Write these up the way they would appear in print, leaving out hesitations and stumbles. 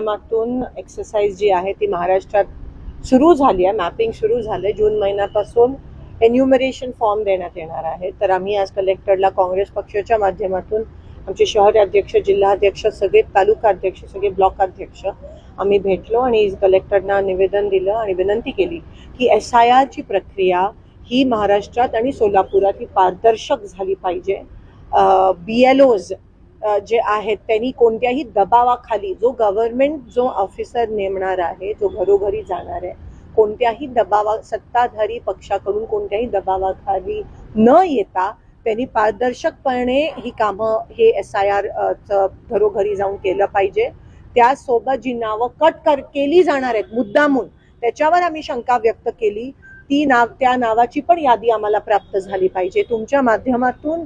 माध्यमातून एक्सरसाइज जी आहे ती महाराष्ट्रात सुरू झाली आहे. मॅपिंग सुरू झालंय. जून महिन्यापासून एन्युमरेशन फॉर्म देण्यात येणार आहे. तर आम्ही आज कलेक्टरला काँग्रेस पक्षाच्या माध्यमातून आमचे शहर अध्यक्ष, जिल्हाध्यक्ष, सगळे तालुका अध्यक्ष, सगळे ब्लॉक अध्यक्ष आम्ही भेटलो आणि कलेक्टरना निवेदन दिलं आणि विनंती केली की SIR ची प्रक्रिया ही महाराष्ट्रात आणि सोलापुरात ही पारदर्शक झाली पाहिजे. BLOज जे आहेत त्यांनी कोणत्याही दबावाखाली जो गव्हर्नमेंट जो ऑफिसर नेमणार आहे, जो घरोघरी जाणार आहे, कोणत्याही सत्ताधारी पक्षाकडून कोणत्याही दबावाखाली न येता त्यांनी पारदर्शकपणे ही कामं हे SIR घरोघरी जाऊन केलं पाहिजे. त्यासोबत जी नावं केली जाणार आहेत मुद्दामून, त्याच्यावर आम्ही शंका व्यक्त केली. त्या नावाची पण यादी आम्हाला प्राप्त झाली पाहिजे. तुमच्या माध्यमातून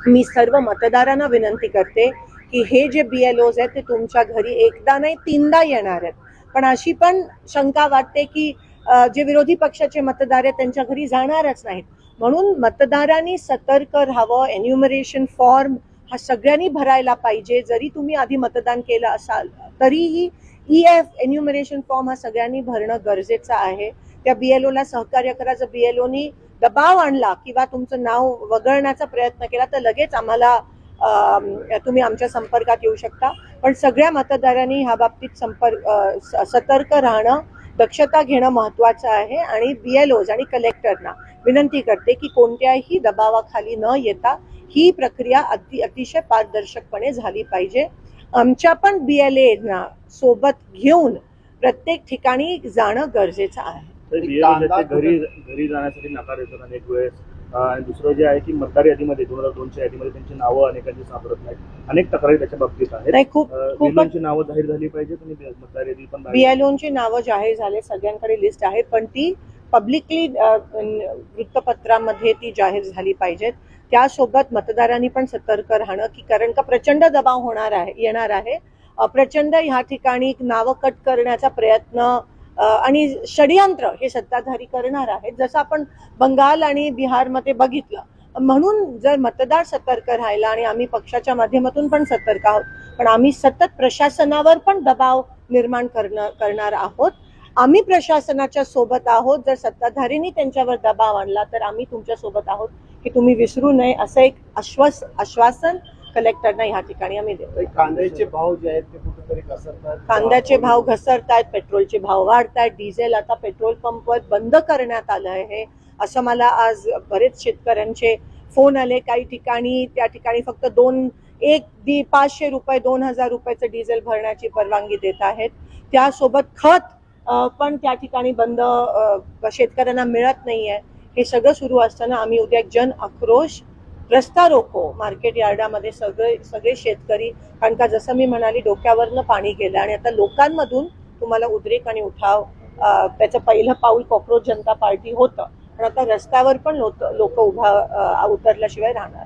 मी सर्व मतदारांना विनंती करते की हे जे BLOज आहेत ते तुमच्या घरी एकदा नाही 3दा येणार आहेत. पण अशी पण शंका वाटते की जे विरोधी पक्षाचे मतदार आहेत त्यांच्या घरी जाणारच नाहीत. म्हणून मतदारांनी सतर्क राहावं. एन्युमरेशन फॉर्म हा सगळ्यांनी भरायला पाहिजे. जरी तुम्ही आधी मतदान केलं असाल तरीही EF एन्युमरेशन फॉर्म हा सगळ्यांनी भरणं गरजेचं आहे. त्या BLOला सहकार्य करा. जर BLOनी दबाव आणला किंवा तुमचं नाव वगळण्याचा प्रयत्न केला तर लगेच आम्हाला तुम्ही आमच्या संपर्कात येऊ शकता. पण सगळ्या मतदारांनी ह्या बाबतीत सतर्क राहणं, दक्षता घेणं महत्वाचं आहे. आणि BLOज आणि कलेक्टरना विनंती करते की कोणत्याही दबावाखाली न येता ही प्रक्रिया अतिशय पारदर्शकपणे झाली पाहिजे. आमच्या पण BLAना सोबत घेऊन प्रत्येक ठिकाणी जाणं गरजेचं आहे. घरी जाण्यासाठी नकार येतात अनेक वेळेस. आणि दुसरं जे आहे की मतदार यादीमध्ये 2002च्या यादीमध्ये त्यांची नावं अनेकांची सापडत नाहीत. अनेक तक्रारी त्याच्या बाबतीत आहेत. BLOची नावं जाहीर झाली पाहिजेत आणि मतदार यादी पण BLOची नावं जाहीर झाले. सगळ्यांकडे लिस्ट आहे पण ती पब्लिकली वृत्तपत्रामध्ये ती जाहीर झाली पाहिजेत. त्यासोबत मतदारांनी पण सतर्क राहणं की कारण का प्रचंड दबाव येणार आहे. प्रचंड ह्या ठिकाणी नावं कट करण्याचा प्रयत्न आणि षडयंत्र हे सत्ताधारी करणार आहेत, जसं आपण बंगाल आणि बिहारमध्ये बघितलं. म्हणून जर मतदार सतर्क राहिला आणि आम्ही पक्षाच्या माध्यमातून पण सतर्क आहोत, पण आम्ही सतत प्रशासनावर पण दबाव निर्माण करणार आहोत. आम्ही प्रशासनाच्या सोबत आहोत. जर सत्ताधारींनी त्यांच्यावर दबाव आणला तर आम्ही तुमच्या सोबत आहोत की तुम्ही विसरू नये, असं एक आश्वासन कलेक्टरना ह्या ठिकाणी आम्ही देतो. कांद्याचे भाव जे आहेत ते कुठेतरी घसरतात. कांद्याचे भाव घसरतायत, पेट्रोलचे भाव वाढतायत. डिझेल आता पेट्रोल पंपवर बंद करण्यात आलं आहे असं मला आज बरेच शेतकऱ्यांचे फोन आले. काही ठिकाणी त्या ठिकाणी फक्त 500 रुपये 2000 रुपयाचं डिझेल भरण्याची परवानगी देत आहेत. त्यासोबत खत पण त्या ठिकाणी बंद, शेतकऱ्यांना मिळत नाहीये. हे सगळं सुरू असताना आम्ही उद्या जन आक्रोश रस्ता रोको मार्केट यार्डामध्ये सगळे शेतकरी, कारण का जसं मी म्हणाली डोक्यावरनं पाणी गेलं आणि आता लोकांमधून तुम्हाला उद्रेक आणि उठाव, त्याचं पहिलं पाऊल कॉक्रोच जनता पार्टी होतं, पण आता रस्त्यावर पण लोक उतरल्याशिवाय राहणार.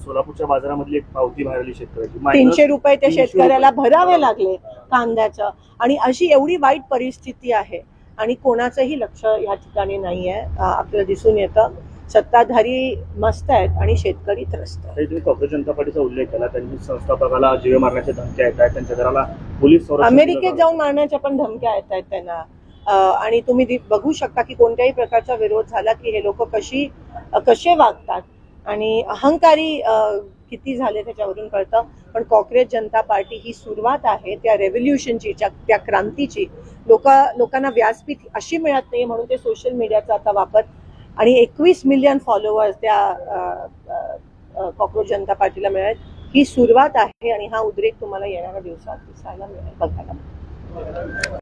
सोलापूरच्या बाजारामधली एक पावती भरली शेतकऱ्याची 300 रुपये त्या शेतकऱ्याला भरावे लागले कांद्याचं. आणि अशी एवढी वाईट परिस्थिती आहे आणि कोणाचंही लक्ष या ठिकाणी नाहीये. आपल्याला दिसून येतं सत्ताधारी मस्त आहेत आणि शेतकरी त्रस्त आहेत. तुम्ही काँग्रेस जनता पार्टीचा उल्लेख केला. त्यांनी संस्थापकाला जीवे मारण्याच्या धमक्या येत आहेत, त्यांच्या घराला पोलीस अमेरिकेत जाऊन मारण्याच्या पण धमक्या येत आहेत त्यांना. आणि तुम्ही बघू शकता की कोणत्याही प्रकारचा विरोध झाला की हे लोक कसे वागतात आणि अहंकारी किती झाले त्याच्यावरून कळतं. पण काँग्रेस जनता पार्टी ही सुरुवात आहे त्या रेव्होल्युशनची, त्या क्रांतीची. लोकांना व्यासपीठ अशी मिळत नाही म्हणून ते सोशल मीडियाचा आता वापर आणि 21 मिलियन फॉलोअर्स त्या काँग्रेस जनता पार्टीला मिळेल. ही सुरुवात आहे आणि हा उद्रेक तुम्हाला येणाऱ्या दिवसात दिसायला मिळेल, बघायला मिळेल.